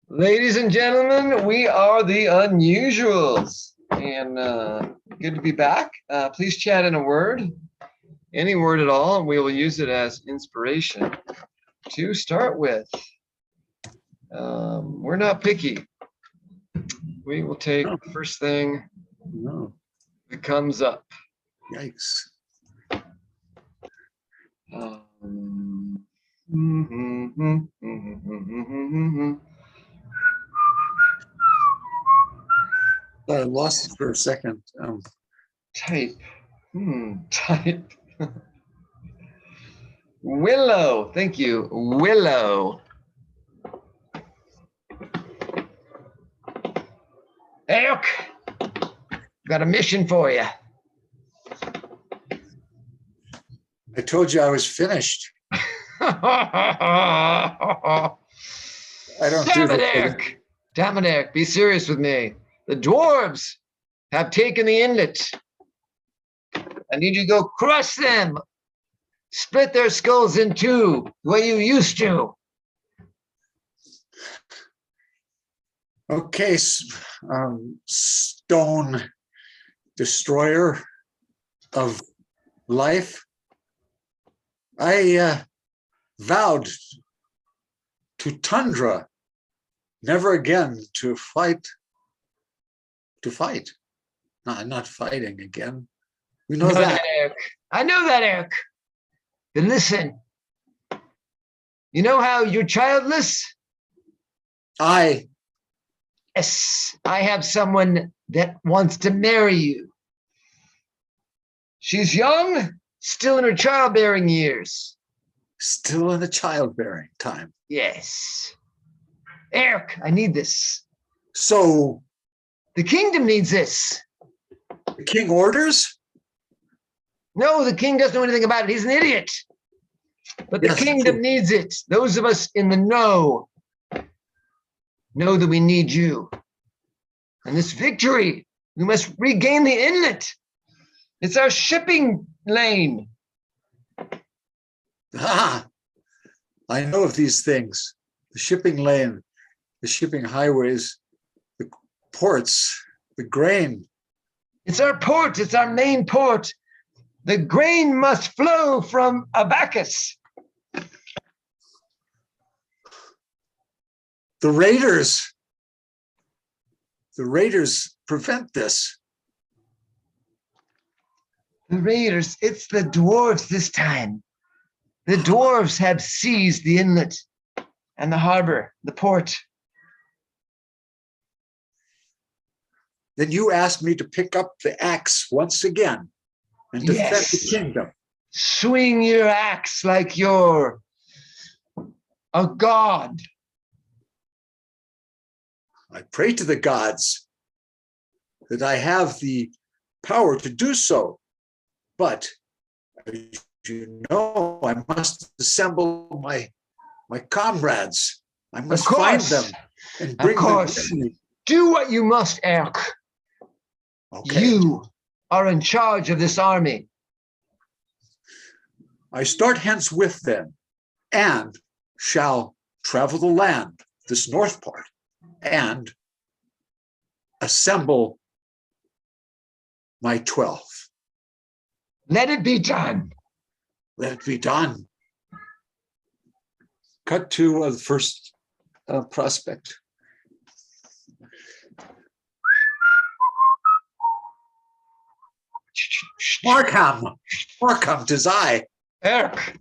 Ladies and gentlemen, we are the Unusuals, and good to be back. Please chat in a word, any word at all, and we will use it as inspiration to start with. We're not picky. We will take the first thing that comes up. Yikes. I lost it for a second. Type. Type. Willow. Thank you. Willow. Eric, got a mission for you. I told you I was finished. I don't Damn do it, that. Eric. Damn it, Eric. Be serious with me. The dwarves have taken the inlet. I need you to go crush them. Split their skulls in two, the way you used to. Okay, stone destroyer of life. I vowed to Tundra never again to fight. No, not fighting again. We know that. Eric. I know that, Eric. Then listen. You know how you're childless? Yes, I have someone that wants to marry you. She's young, still in her childbearing years. Still in the childbearing time. Yes. Eric, I need this. So the kingdom needs this. The king orders? No, the king doesn't know anything about it. He's an idiot. But the kingdom needs it. Those of us in the know that we need you. And this victory, we must regain the inlet. It's our shipping lane. I know of these things. The shipping lane, the shipping highways, the ports, the grain. It's our port. It's our main port. The grain must flow from Abacus. The raiders prevent this. The raiders, it's the dwarves this time. The dwarves have seized the inlet and the harbor, the port. Then you asked me to pick up the axe once again and defend the kingdom. Swing your axe like you're a god. I pray to the gods that I have the power to do so. But as you know, I must assemble my comrades. I must find them and bring them with me. Do what you must, Eric. Okay. You are in charge of this army. I start henceforth then, and shall travel the land, this north part, and assemble my 12. Let it be done. Let it be done. Cut to the first prospect. Markham, 'tis I. Eric.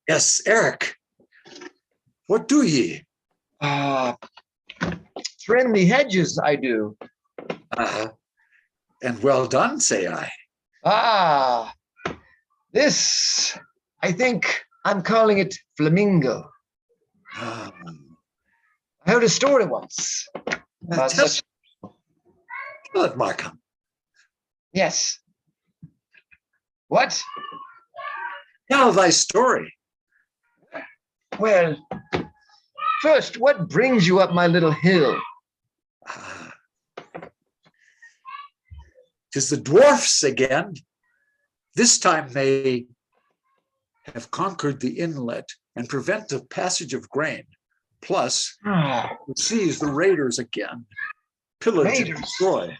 Yes, Eric. What do ye? Friendly hedges, I do. And well done, say I. This, I think I'm calling it flamingo. I heard a story once. Tell it, Markham. Yes. What? Tell thy story. Well, first, what brings you up my little hill? 'Tis the dwarfs again. This time they have conquered the inlet and prevent the passage of grain. Plus, Ah, seize the raiders again, pillage and Raiders. destroy.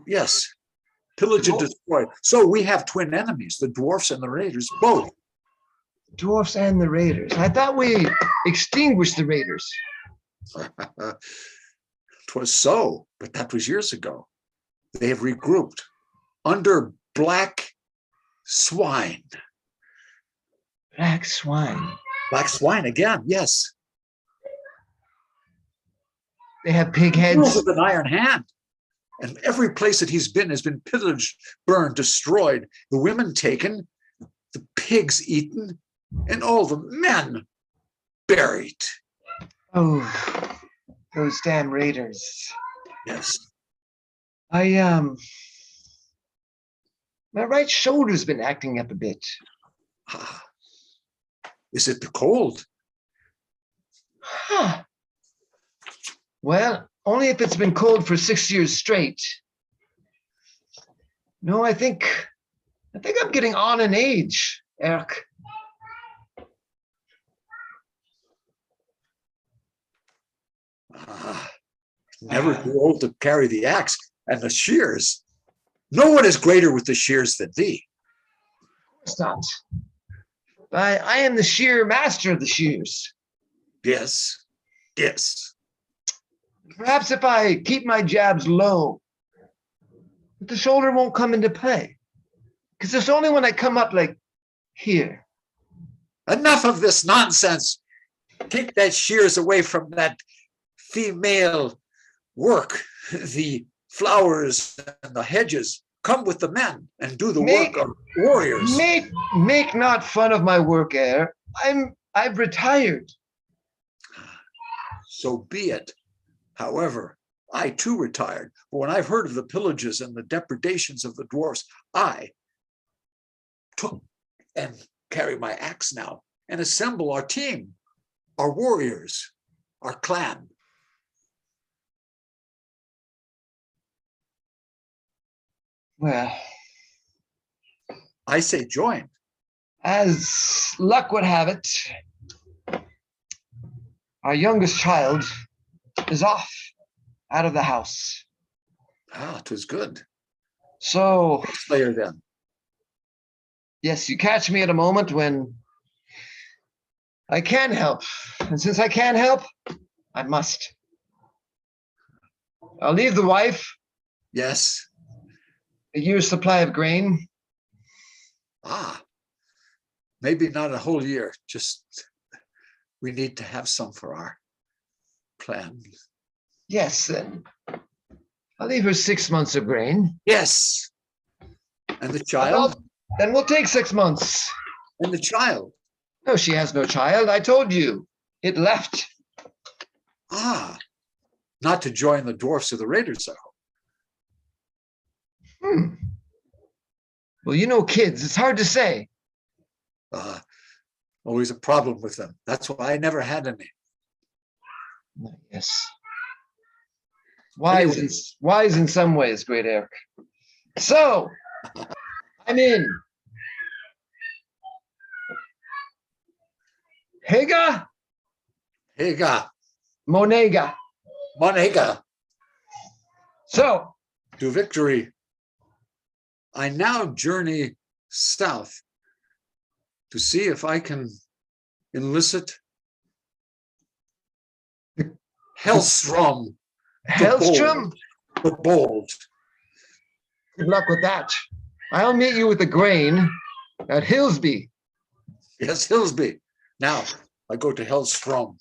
Yes, pillage and destroy. So we have twin enemies, the dwarfs and the raiders, both. dwarfs and the raiders. I thought we extinguished the raiders. 'Twas so, but that was years ago. They have regrouped under Black Swine. Black swine. Black Swine again, yes. They have pig Rules heads. with an iron hand. And every place that he's been has been pillaged, burned, destroyed, the women taken, the pigs eaten, and all the men buried. Oh, those damn raiders. Yes. My right shoulder's been acting up a bit. Ah. Is it the cold? Huh. Well, only if it's been cold for 6 years straight. No, I think I'm getting on in age, Eric. Ah. Never too old to carry the axe and the shears. No one is greater with the shears than thee. It's not. I am the shear master of the shears. Yes, yes. Perhaps if I keep my jabs low, the shoulder won't come into play. Because it's only when I come up like here. Enough of this nonsense. Take that shears away from that female work, the flowers and the hedges. Come with the men and do the work of warriors. Make not fun of my work, Air. I've retired. So be it. However, I too retired. But when I've heard of the pillages and the depredations of the dwarfs, I took and carry my axe now and assemble our team, our warriors, our clan. Well, I say join. as luck would have it, our youngest child is off out of the house. Ah, 'twas good. So, Slayer then. yes, you catch me at a moment when I can help. And since I can help, I must. I'll leave the wife Yes. a year's supply of grain. Ah, maybe not a whole year. Just we need to have some for our plan. Yes, and I'll leave her 6 months of grain. Yes. And the child? Then we'll take 6 months. And the child. No, she has no child. I told you. It left. Ah, not to join the dwarfs or the raiders, I hope. Well, you know, kids, it's hard to say. Always a problem with them. That's why I never had any. Yes. Wise, Anyway. wise in some ways, great Eric. So, I'm in. Hega, Hega, Monega. Monega, So, to victory. I now journey south to see if I can elicit Hellstrom, Hellstrom, the bold. good luck with that. I'll meet you with the grain at Hillsby. Yes, Hillsby. Now I go to Hellstrom.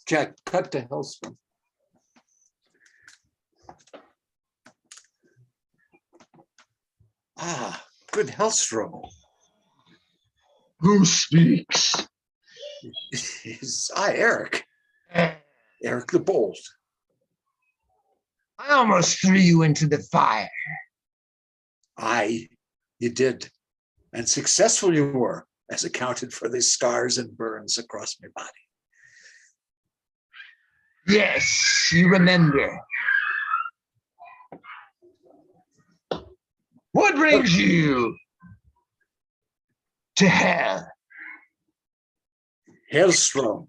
Jack, cut to Hellstrom. Ah, good Hellstrom. Who speaks? I, Eric. Eric the Bold. I almost threw you into the fire. You did. And successful you were, as accounted for the scars and burns across my body. Yes, you remember. What brings you to hell? Hailstrom,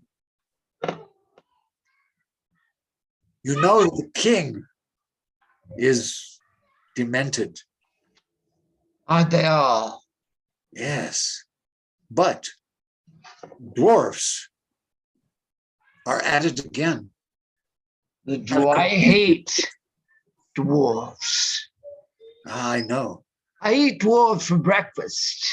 you know the king is demented. Aren't they all? Yes, but dwarfs are at it again. I hate dwarfs. I know. I eat dwarfs for breakfast.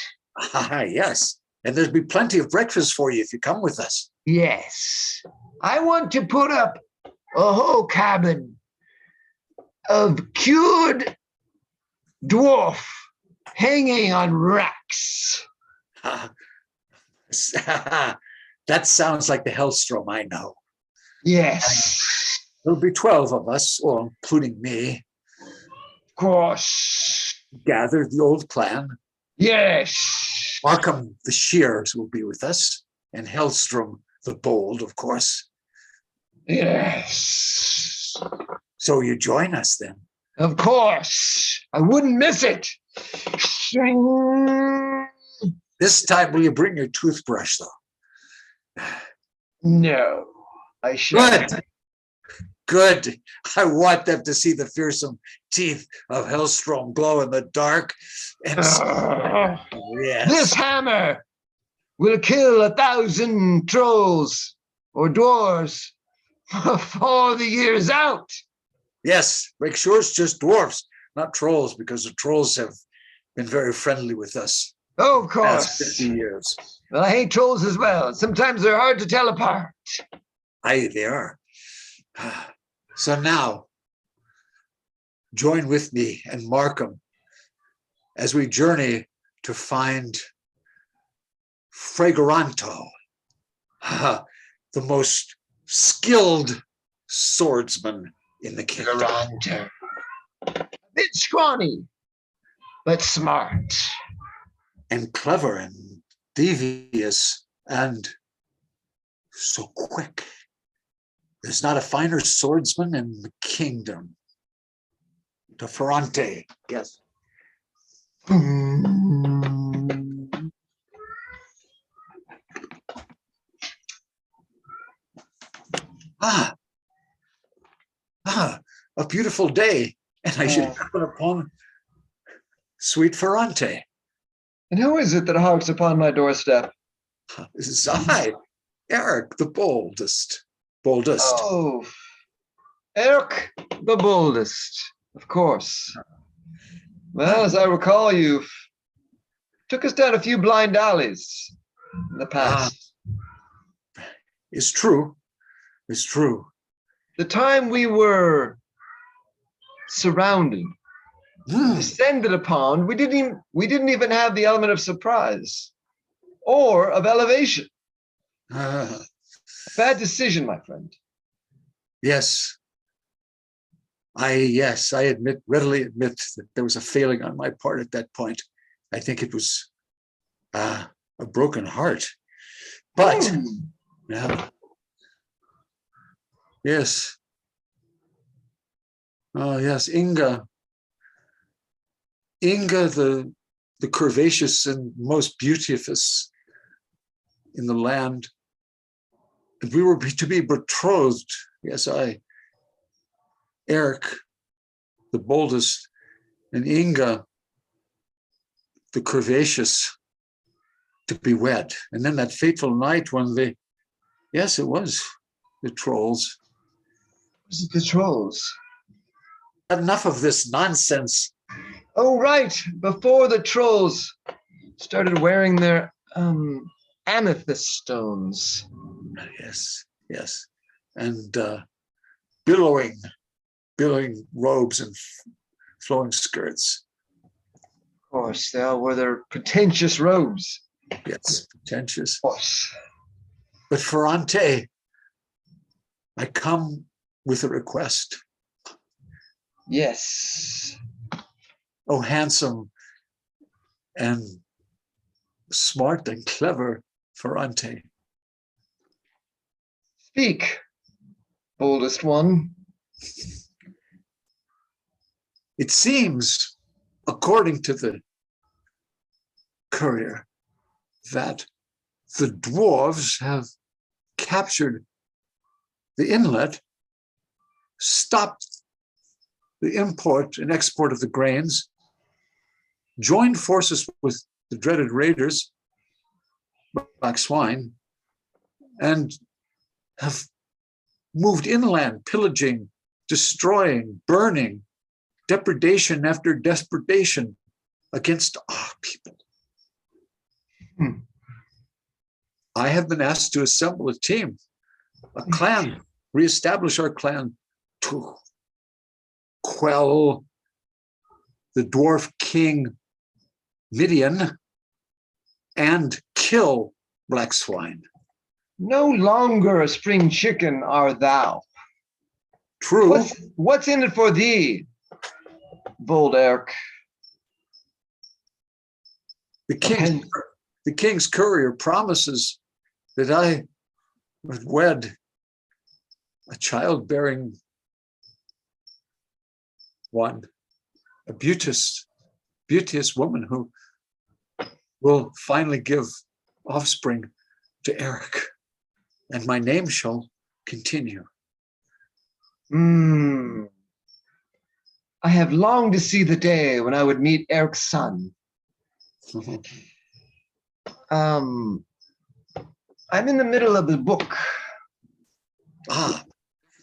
Yes, and there'll be plenty of breakfast for you if you come with us. Yes. I want to put up a whole cabin of cured dwarf hanging on racks. That sounds like the Hellstrom I know. Yes. There'll be 12 of us, or including me, Of course. gather the old clan. Yes. Markham the Shears will be with us, and Hellstrom the Bold, of course. Yes. So you join us then. Of course. I wouldn't miss it. This time, will you bring your toothbrush, though? No, I shan't. Good. I want them to see the fearsome teeth of Hellstrom glow in the dark. And yes. This hammer will kill 1,000 trolls or dwarves before the year's out. Yes, make sure it's just dwarfs, not trolls, because the trolls have been very friendly with us. Oh, of Past course. 50 years. Well, I hate trolls as well. Sometimes they're hard to tell apart. Aye, they are. So now, join with me and Markham as we journey to find Fragoranto, the most skilled swordsman in the kingdom. Fragoranto. A bit scrawny, but smart. And clever and devious and so quick. There's not a finer swordsman in the kingdom. To Ferrante, yes. A beautiful day, and I should happen upon sweet Ferrante. And who is it that harks upon my doorstep? This is I, Eric, the boldest. Oh, Eric, the boldest, of course. Well, as I recall, you took us down a few blind alleys in the past. It's true. It's true. The time we were surrounded, descended upon, we didn't even have the element of surprise or of elevation. Bad decision, my friend. Yes. I readily admit that there was a failing on my part at that point. I think it was a broken heart. But yeah. Yes. Oh yes, Inga, the curvaceous and most beauteous in the land. And we were to be betrothed. Yes, Eric, the boldest, and Inga, the curvaceous, to be wed. And then that fateful night when it was the trolls. Was it the trolls? Enough of this nonsense. Oh, right. Before the trolls started wearing their amethyst stones. Yes. And billowing robes and flowing skirts. Of course, they all wore their pretentious robes. Yes, pretentious. Of course. But Ferrante, I come with a request. Yes. Oh, handsome and smart and clever Ferrante. Speak, boldest one. It seems, according to the courier, that the dwarves have captured the inlet, stopped the import and export of the grains, joined forces with the dreaded raiders, Black Swine, and have moved inland, pillaging, destroying, burning, depredation after depredation against our people. I have been asked to assemble a team, a clan, reestablish our clan to quell the dwarf king Midian and kill Black Swine. No longer a spring chicken are thou. True. What's in it for thee, bold Eric? The king's courier promises that I would wed a childbearing one, a beauteous woman who will finally give offspring to Eric, and my name shall continue. I have longed to see the day when I would meet Eric's son. I'm in the middle of a book.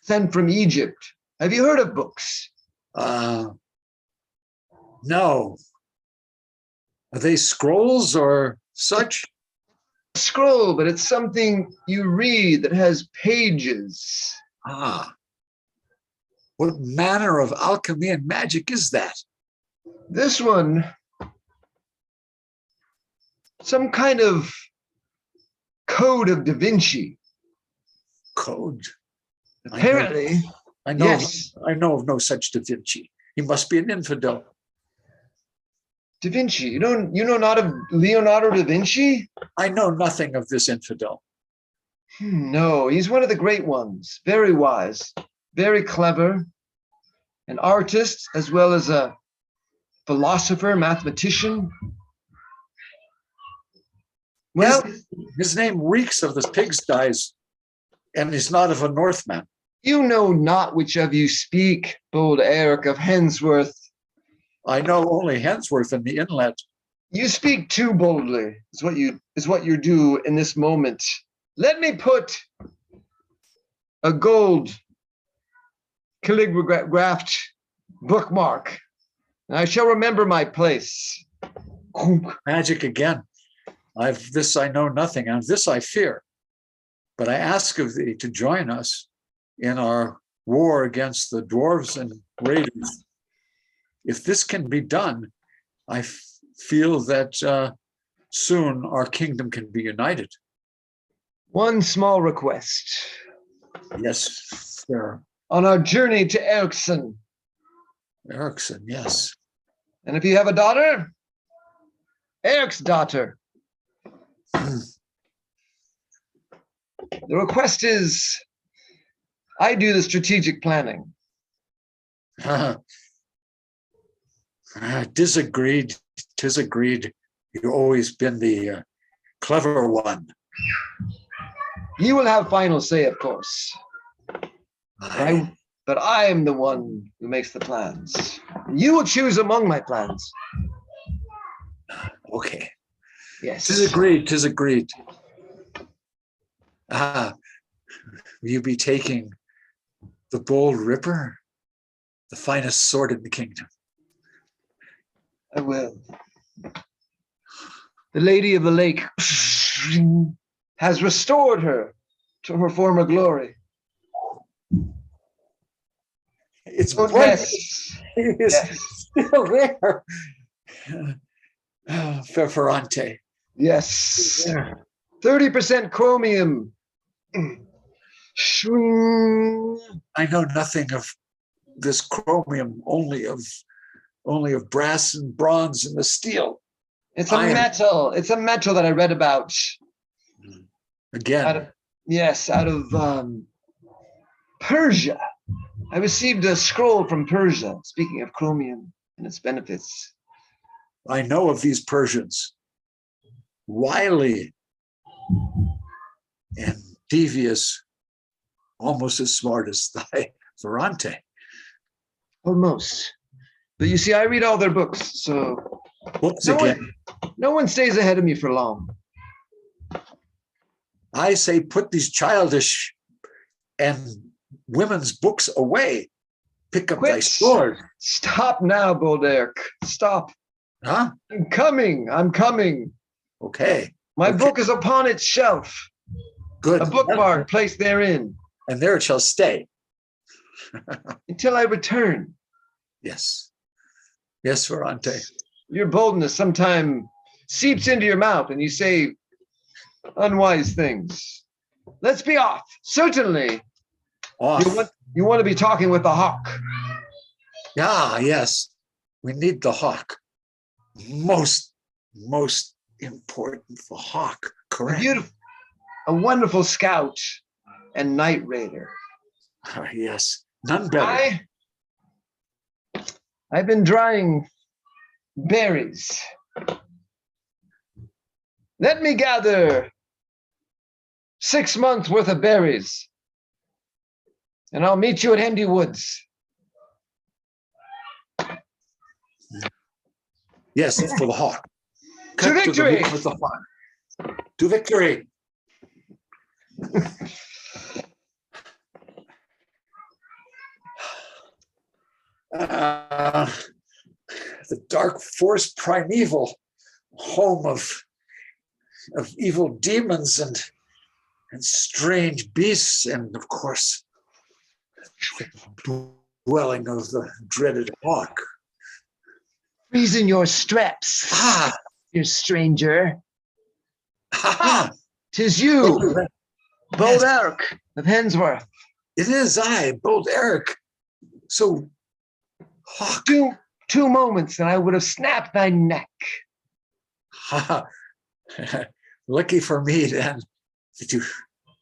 Sent from Egypt. Have you heard of books? No. Are they scrolls or such? Scroll, but it's something you read that has pages. What manner of alchemy and magic is that? This one, some kind of code of Da Vinci. Code? Apparently, I know yes. I know of no such Da Vinci. He must be an infidel. Da Vinci, you know not of Leonardo da Vinci? I know nothing of this infidel. No, he's one of the great ones. Very wise, very clever, an artist as well as a philosopher, mathematician. Well, his name reeks of the pigsties, and he's not of a Northman. You know not which of you speak, bold Eric of Hensworth. I know only Hensworth and the inlet. You speak too boldly, is what you do in this moment. Let me put a gold calligraphed bookmark. I shall remember my place. Magic again. This I know nothing, and this I fear. But I ask of thee to join us in our war against the dwarves and raiders. If this can be done, I feel that soon our kingdom can be united. One small request. Yes, sir. On our journey to Ericsson. Ericsson, yes. And if you have a daughter, Eric's daughter. The request is, I do the strategic planning. Tis agreed. You've always been the clever one. You will have final say, of course. But I am the one who makes the plans. You will choose among my plans. Okay. Yes. Tis agreed. Will you be taking the bold Ripper, the finest sword in the kingdom? I will. The Lady of the Lake has restored her to her former glory. It's yes. Yes. Still there. Ferferante. Yes. 30% chromium. I know nothing of this chromium, only of brass and bronze and the steel. It's a metal. It's a metal that I read about. Again. Out of Persia. I received a scroll from Persia, speaking of chromium and its benefits. I know of these Persians. Wily and devious, almost as smart as thy Ferrante. Almost. But you see, I read all their books, so Books no again. no one stays ahead of me for long. I say put these childish and women's books away. Pick up thy Quit. sword. Stop now, bold Eric. Stop. Huh? I'm coming. I'm coming. Okay. My Okay. book is upon its shelf, Good. a bookmark placed therein, And there it shall stay. until I return. Yes. Yes, Ferrante. Your boldness sometime seeps into your mouth and you say unwise things. Let's be off. Certainly, Off. you want to be talking with the hawk. Ah, yes. We need the hawk. Most important, the hawk. Correct. A wonderful scout and night raider. Ah, yes. None better. I've been drying berries. Let me gather 6 months worth of berries, and I'll meet you at Hendy Woods. Yes, for the hawk. To victory! With the hawk. To victory. The dark forest primeval, home of evil demons and strange beasts, and of course, the dwelling of the dreaded hawk. Reason your straps, you stranger. Ah, 'Tis you, bold Eric of Hensworth. it is I, bold Eric. So, hawk. Two moments, and I would have snapped thy neck. Lucky for me, then, that your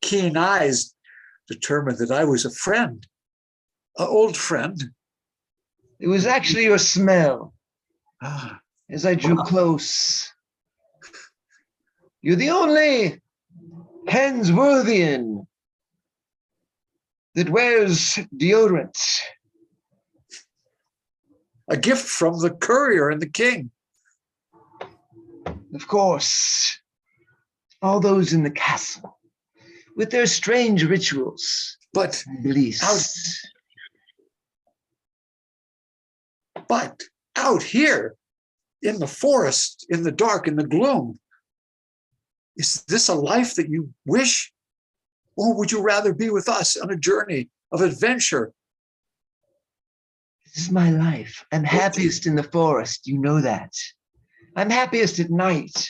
keen eyes determined that I was a friend, an old friend. It was actually your smell Ah, as I drew close. You're the only Hensworthian that wears deodorant. a gift from the courier and the king. Of course, all those in the castle with their strange rituals But and beliefs. out here in the forest, in the dark, in the gloom, is this a life that you wish? Or would you rather be with us on a journey of adventure? This is my life. I'm happiest in the forest. You know that. I'm happiest at night.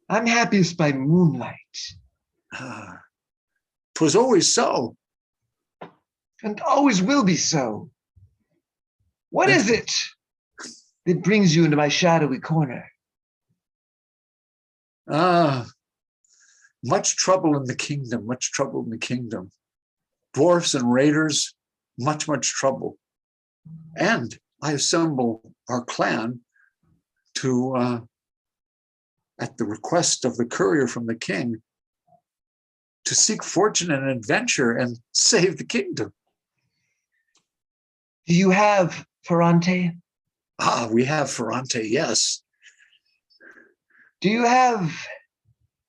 I'm happiest by moonlight. 'Twas always so. And always will be so. What is it that brings you into my shadowy corner? Much trouble in the kingdom, much trouble in the kingdom. Dwarfs and raiders, much trouble. And I assemble our clan to, at the request of the courier from the king, to seek fortune and adventure and save the kingdom. Do you have Ferrante? We have Ferrante, yes. Do you have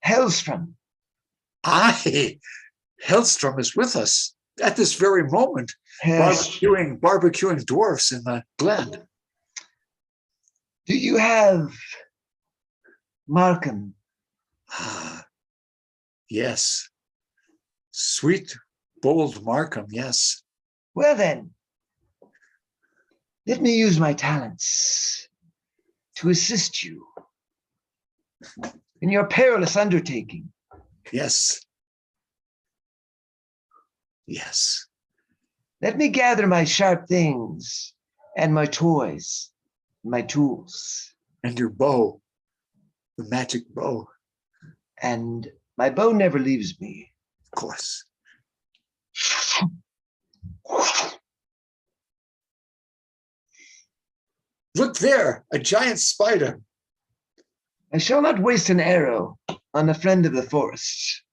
Hellstrom? Aye, Hellstrom is with us at this very moment, Yes. barbecuing dwarfs in the glen. Do you have Markham? Yes. Sweet, bold Markham, yes. Well then, let me use my talents to assist you in your perilous undertaking. Yes. Yes. Let me gather my sharp things and my toys, my tools. And your bow, the magic bow. And my bow never leaves me. Of course. Look there, a giant spider. I shall not waste an arrow on a friend of the forest.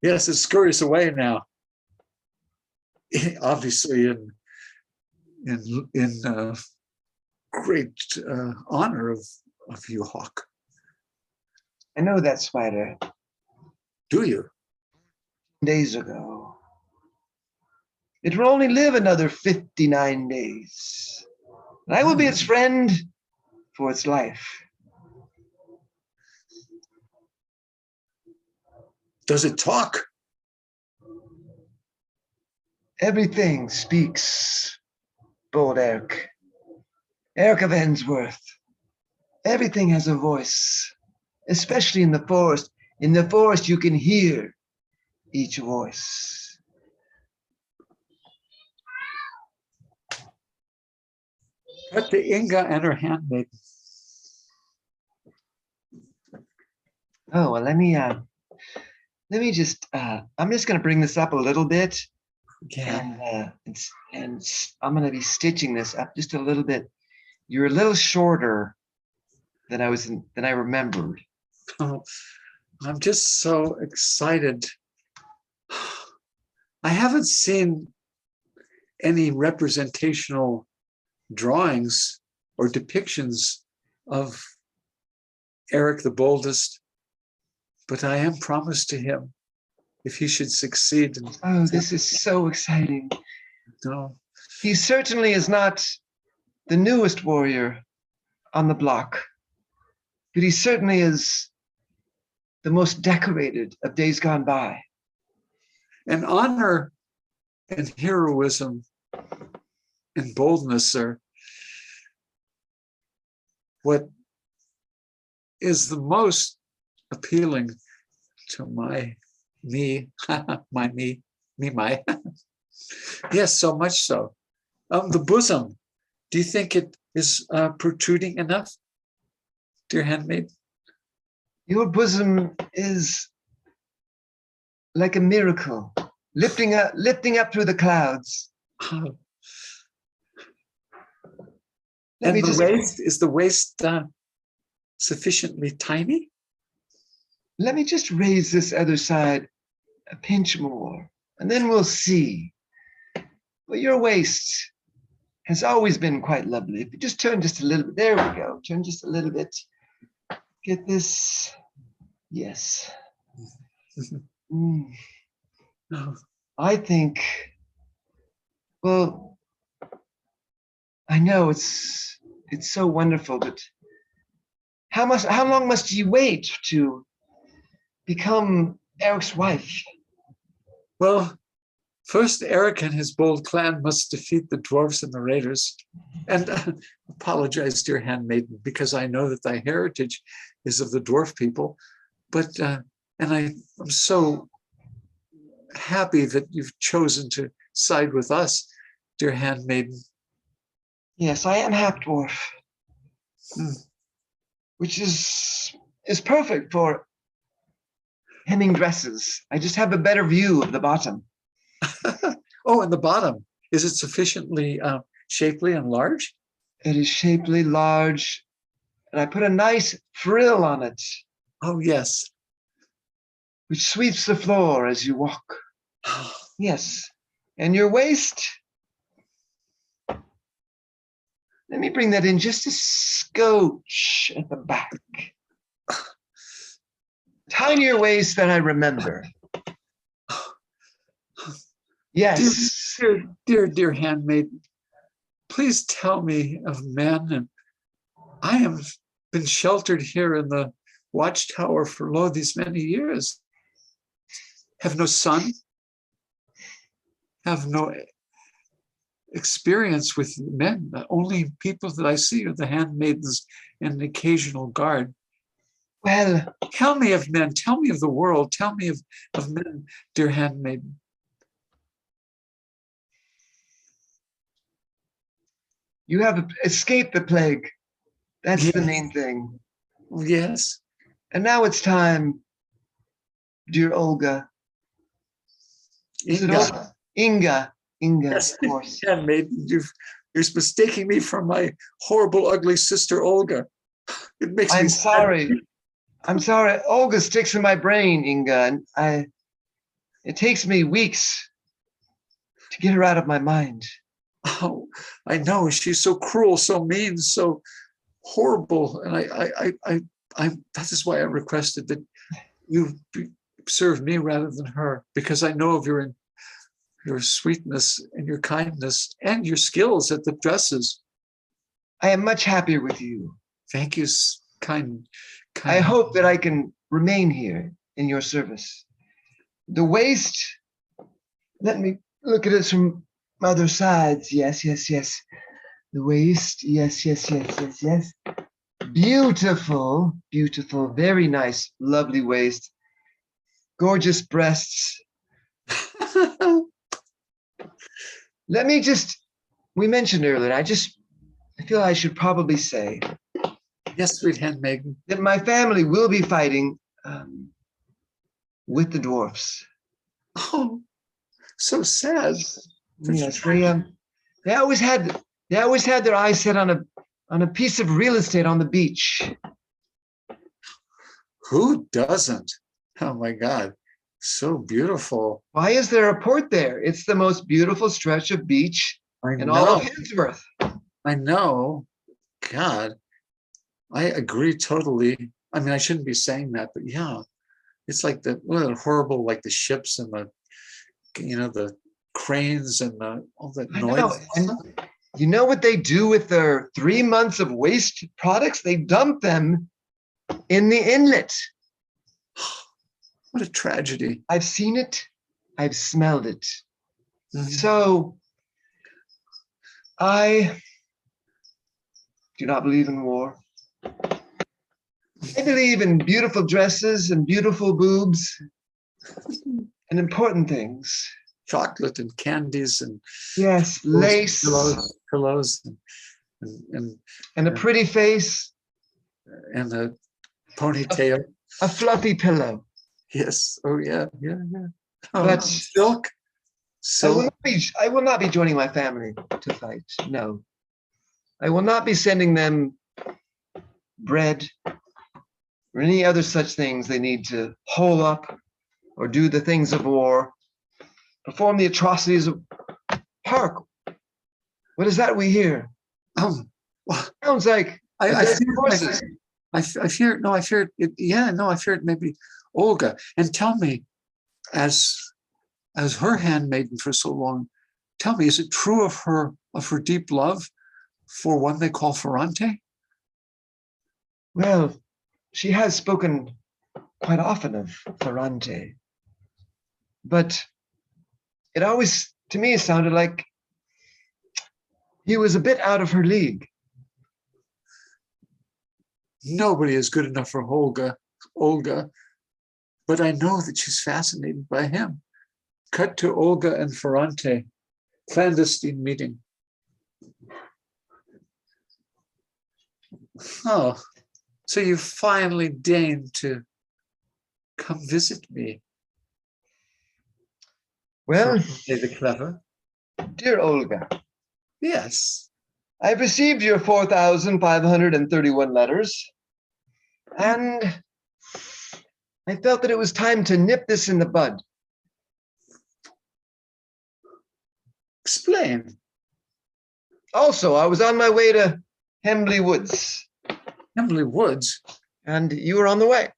Yes, it scurries away now. Obviously, in great honor of you, Hawk. I know that spider. Do you? Days ago. It will only live another 59 days. And I will be its friend for its life. Does it talk? Everything speaks, bold Eric. Eric of Hensworth. Everything has a voice, especially in the forest. In the forest, you can hear each voice. Cut to Inga and her handmaid. Oh, well, let me just, I'm just going to bring this up a little bit. Yeah. And I'm going to be stitching this up just a little bit. You're a little shorter than I remembered. Oh, I'm just so excited. I haven't seen any representational drawings or depictions of Eric the Boldest, but I am promised to him if he should succeed. Oh, this is so exciting. No. He certainly is not the newest warrior on the block, but he certainly is the most decorated of days gone by. And honor and heroism and boldness are what is the most appealing to my. Yes, so much so. The bosom, do you think it is protruding enough, dear handmaid? Your bosom is like a miracle, lifting up through the clouds. And is the waist sufficiently tiny? Let me just raise this other side a pinch more, and then we'll see. But your waist has always been quite lovely. If you just turn just a little bit, there we go. Turn just a little bit. Get this. Yes. I think, well, I know it's so wonderful, but how long must you wait to become Eric's wife? Well, first Eric and his bold clan must defeat the dwarfs and the raiders. And apologize, dear handmaiden, because I know that thy heritage is of the dwarf people. But and I'm so happy that you've chosen to side with us, dear handmaiden. Yes, I am half dwarf, which is perfect for hemming dresses. I just have a better view of the bottom. Oh, and the bottom, is it sufficiently shapely and large? It is shapely, large, and I put a nice frill on it. Oh, yes. Which sweeps the floor as you walk. Yes. And your waist, let me bring that in just a scotch at the back. Tinier waist than I remember. Yes. Dear handmaiden, please tell me of men. And I have been sheltered here in the watchtower for lo these many years. Have no son, have no experience with men. The only people that I see are the handmaidens and an occasional guard. Well, tell me of men, tell me of the world, tell me of men, dear handmaiden. You have escaped the plague. That's the main thing. Yes. And now it's time, dear Olga. Inga. Inga, yes, of course. Handmaiden, you're mistaking me for my horrible, ugly sister, Olga. It makes me sorry. I'm sorry. Olga sticks in my brain, Inga, and It takes me weeks to get her out of my mind. Oh, I know. She's so cruel, so mean, so horrible. And that is why I requested that you serve me rather than her, because I know of your sweetness and your kindness and your skills at the dresses. I am much happier with you. Thank you, kind. I hope that I can remain here in your service. The waist, let me look at it from other sides. Yes, yes, yes. The waist, yes, yes, yes, yes, yes. Beautiful, beautiful, very nice, lovely waist. Gorgeous breasts. Let me just, we mentioned earlier, I feel I should probably say Yes, sweet handmaiden. that my family will be fighting with the dwarfs. Oh, so sad. Yes, they always had their eyes set on a piece of real estate on the beach. Who doesn't? Oh my God, so beautiful. Why is there a port there? It's the most beautiful stretch of beach in all of Hensworth. I know. God, I agree totally. I mean, I shouldn't be saying that, but yeah, it's like the horrible, like the ships and the cranes and all that noise. I know. And you know what they do with their 3 months of waste products? They dump them in the inlet. What a tragedy. I've seen it. I've smelled it. Mhm. So I do not believe in war. I believe in beautiful dresses and beautiful boobs and important things. Chocolate and candies and yes, lace, pillows and a pretty face, and a ponytail, a fluffy pillow. Yes. Oh yeah. Oh, but silk. I will not be joining my family to fight. No, I will not be sending them bread or any other such things they need to hole up or do the things of war, perform the atrocities of. Hark! What is that we hear? Sounds like I fear it. Yeah, no, I fear it maybe Olga. And tell me, as her handmaiden for so long, tell me, is it true of her deep love for one they call Ferrante? Well, she has spoken quite often of Ferrante, but it always, to me, sounded like he was a bit out of her league. Nobody is good enough for Olga, but I know that she's fascinated by him. Cut to Olga and Ferrante, clandestine meeting. Oh, so you finally deigned to come visit me. Well, Ferrante the clever. Dear Olga. Yes. I've received your 4,531 letters, and I felt that it was time to nip this in the bud. Explain. Also, I was on my way to Hembley Woods. Hembley Woods? And you were on the way.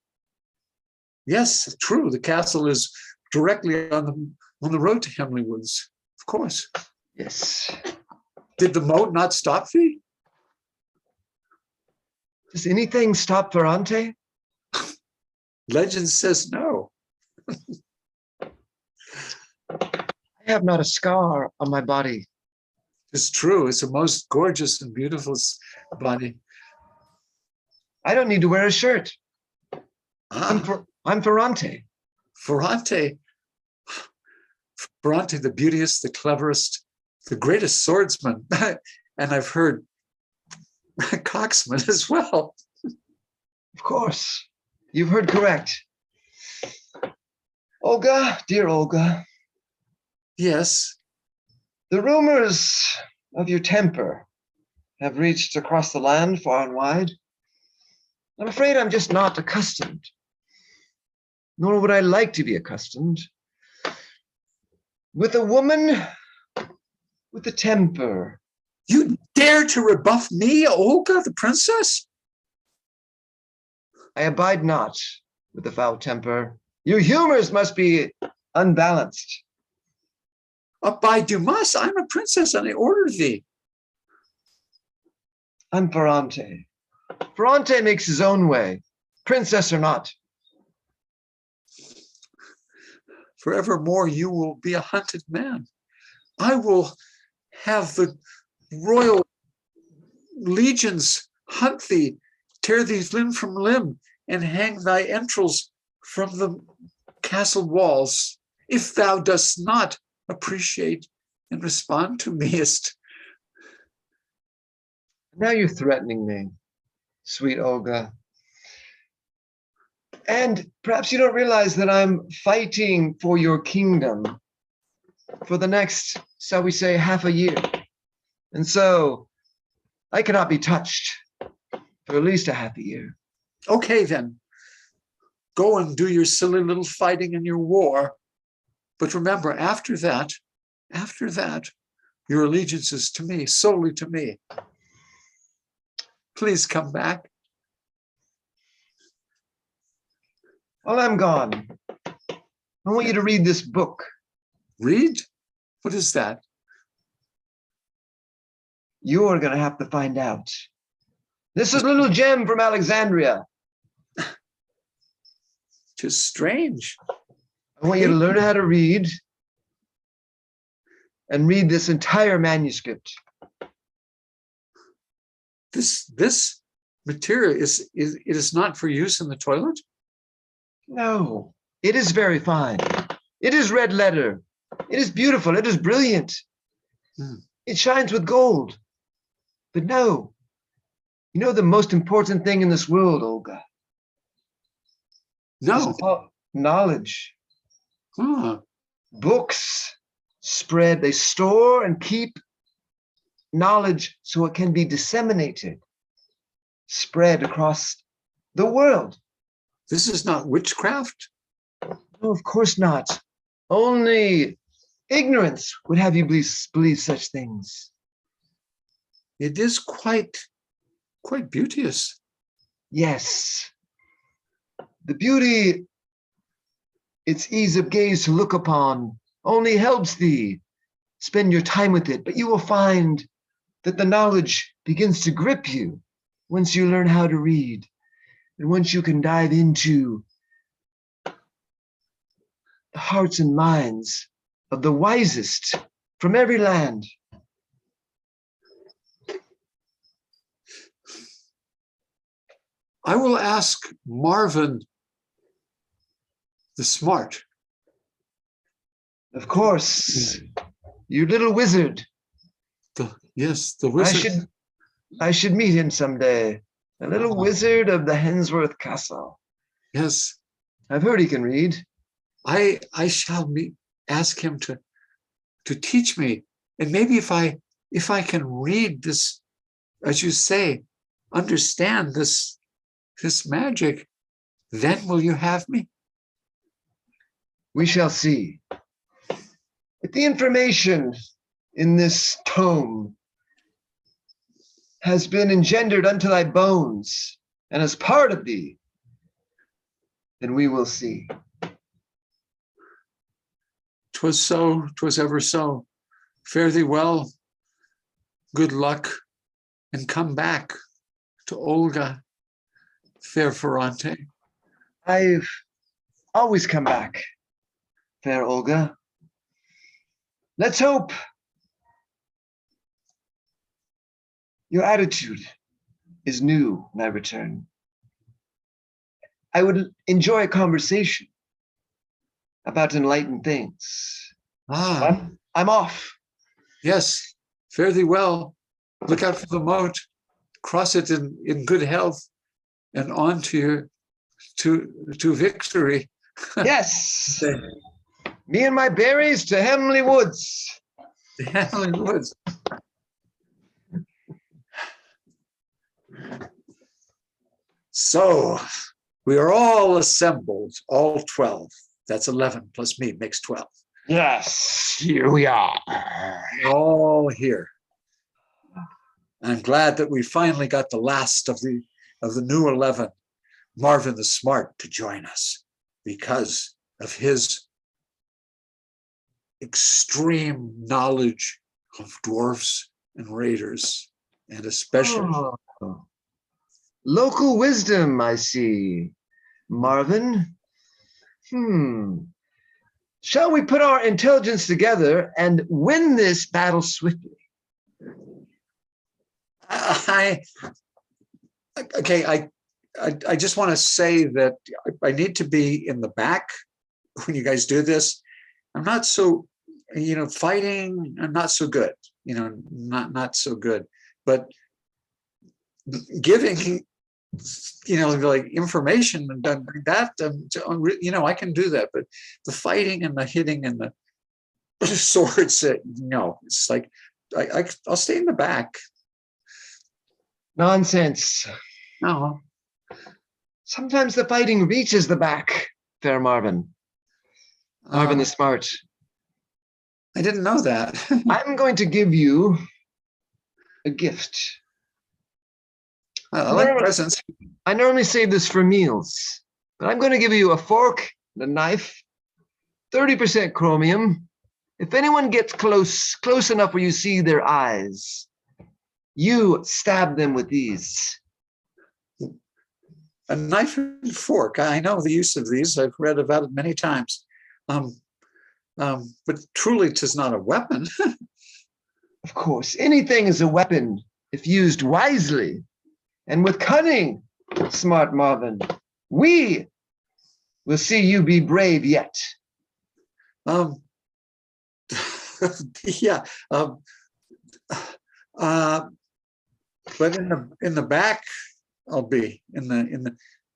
Yes, true. The castle is directly on the road to Hembley Woods, of course. Yes. Did the moat not stop thee? Does anything stop Ferrante? Legend says no. I have not a scar on my body. It's true. It's a most gorgeous and beautiful body. I don't need to wear a shirt. Ah. I'm Ferrante. Ferrante, the beautiest, the cleverest, the greatest swordsman. And I've heard coxman as well. Of course. You've heard correct. Olga, dear Olga. Yes. The rumors of your temper have reached across the land far and wide. I'm afraid I'm just not accustomed, nor would I like to be accustomed with a woman with a temper. You dare to rebuff me, Olga, the princess? I abide not with a foul temper. Your humors must be unbalanced. Abide you must. I'm a princess and I order thee. I'm Ferrante. Ferrante makes his own way, princess or not. Forevermore you will be a hunted man. I will have the royal legions hunt thee, tear thee limb from limb, and hang thy entrails from the castle walls, if thou dost not appreciate and respond to meest. Now you're threatening me, sweet Olga. And perhaps you don't realize that I'm fighting for your kingdom for the next, shall we say, half a year. And so I cannot be touched for at least a half a year. Okay, then. Go and do your silly little fighting and your war. But remember, after that, your allegiance is to me, solely to me. Please come back. While I'm gone, I want you to read this book. Read? What is that? You're going to have to find out. This is a little gem from Alexandria. Tis strange. I want you to learn how to read and read this entire manuscript. This material is not for use in the toilet? No, it is very fine. It is red letter. It is beautiful. It is brilliant. It shines with gold. But no, you know the most important thing in this world, Olga? No. Knowledge. Huh. Books spread, they store and keep knowledge so it can be disseminated, spread across the world. This is not witchcraft? No, of course not. Only ignorance would have you believe such things. It is quite beauteous. Yes. The beauty, its ease of gaze to look upon, only helps thee spend your time with it, but you will find that the knowledge begins to grip you once you learn how to read, and once you can dive into the hearts and minds of the wisest from every land. I will ask Marvin the Smart. Of course, you little wizard. Yes, the wizard. I should meet him someday. A little wizard of the Hensworth Castle. Yes. I've heard he can read. I shall ask him to teach me. And maybe if I can read this, as you say, understand this magic, then will you have me? We shall see. If the information in this tome has been engendered unto thy bones and as part of thee, then we will see. 'Twas so, 'twas ever so. Fare thee well, good luck, and come back to Olga, fair Ferrante. I've always come back, fair Olga. Let's hope your attitude is new when I return. I would enjoy a conversation about enlightened things. I'm off. Yes, fare thee well. Look out for the moat. Cross it in good health, and on to victory. Yes. Me and my berries to Hemley Woods. The Hemley Woods. So we are all assembled, all 12. That's 11 plus me makes 12. Yes, here we are. All here. I'm glad that we finally got the last of the new 11, Marvin the Smart, to join us because of his extreme knowledge of dwarfs and raiders, and especially Local wisdom, I see. Marvin, shall we put our intelligence together and win this battle swiftly? I just want to say that I need to be in the back when you guys do this. I'm not so, fighting, I'm not so good, not so good, but giving, like information and that, I can do that, but the fighting and the hitting and the swords, no, it's like, I'll stay in the back. Nonsense. No. Sometimes the fighting reaches the back, fair Marvin. Marvin the Smart. I didn't know that. I'm going to give you a gift. I like presents. I normally save this for meals, but I'm going to give you a fork and a knife, 30% chromium. If anyone gets close enough where you see their eyes, you stab them with these. A knife and fork. I know the use of these. I've read about it many times. But truly, 'tis not a weapon. Of course, anything is a weapon if used wisely and with cunning, smart Marvin. We will see you be brave yet. Yeah. But in the back, I'll be I'll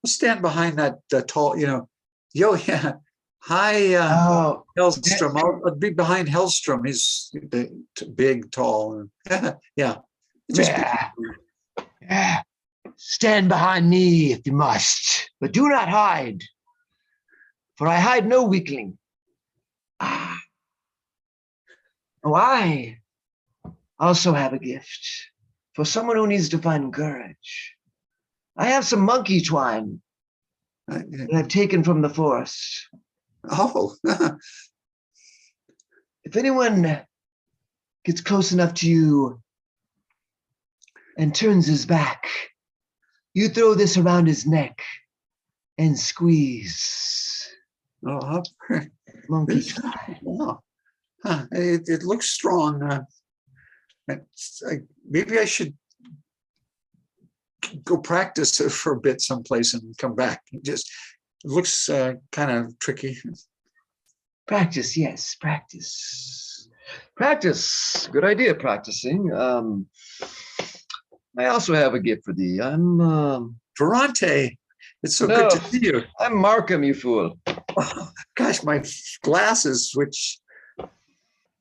stand behind that tall, yeah. Hi, Hellstrom. I'll be behind Hellstrom. He's big, tall. Yeah. Yeah. Stand behind me if you must, but do not hide, for I hide no weakling. Oh, I also have a gift for someone who needs to find courage. I have some monkey twine that I've taken from the forest. Oh. If anyone gets close enough to you and turns his back, you throw this around his neck and squeeze. Oh, Monkey twine. Oh. It looks strong. Maybe I should go practice it for a bit someplace and come back. It looks kind of tricky. Practice, yes, practice. Practice. Good idea, practicing. I also have a gift for thee. I'm Ferrante. It's so good to see you. I'm Markham, you fool. Oh, gosh, my glasses, which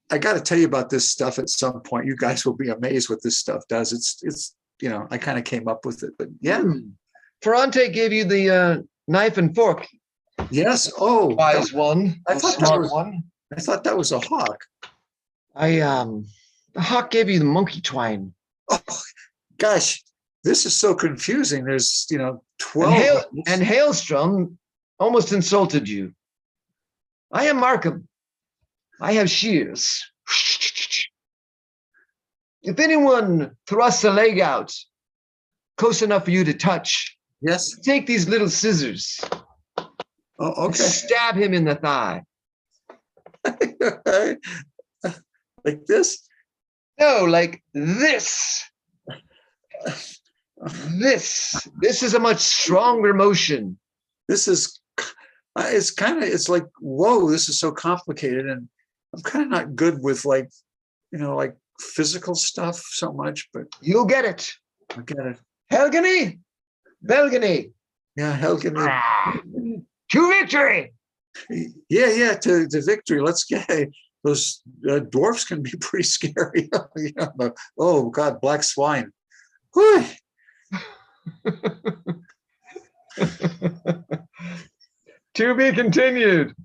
I got to tell you about this stuff at some point. You guys will be amazed what this stuff does. It's I kind of came up with it, but yeah. Ferrante gave you the knife and fork. Yes. Oh, wise one. I thought smart that was one. I thought that was a hawk. The hawk gave you the monkey twine. Oh, gosh, this is so confusing. There's 12. And Hailstrom almost insulted you. I am Markham. I have shears. If anyone thrusts a leg out close enough for you to touch, yes, take these little scissors. Oh, okay. Stab him in the thigh. Like this? No, like this. This is a much stronger motion. This is, it's like, whoa, this is so complicated. And I'm kind of not good with like physical stuff so much, but. You'll get it. I get it. Helgany, Belgany. Yeah, Helgany. To victory. Yeah, to victory. Let's get those dwarfs can be pretty scary. Oh God, black swine. To be continued.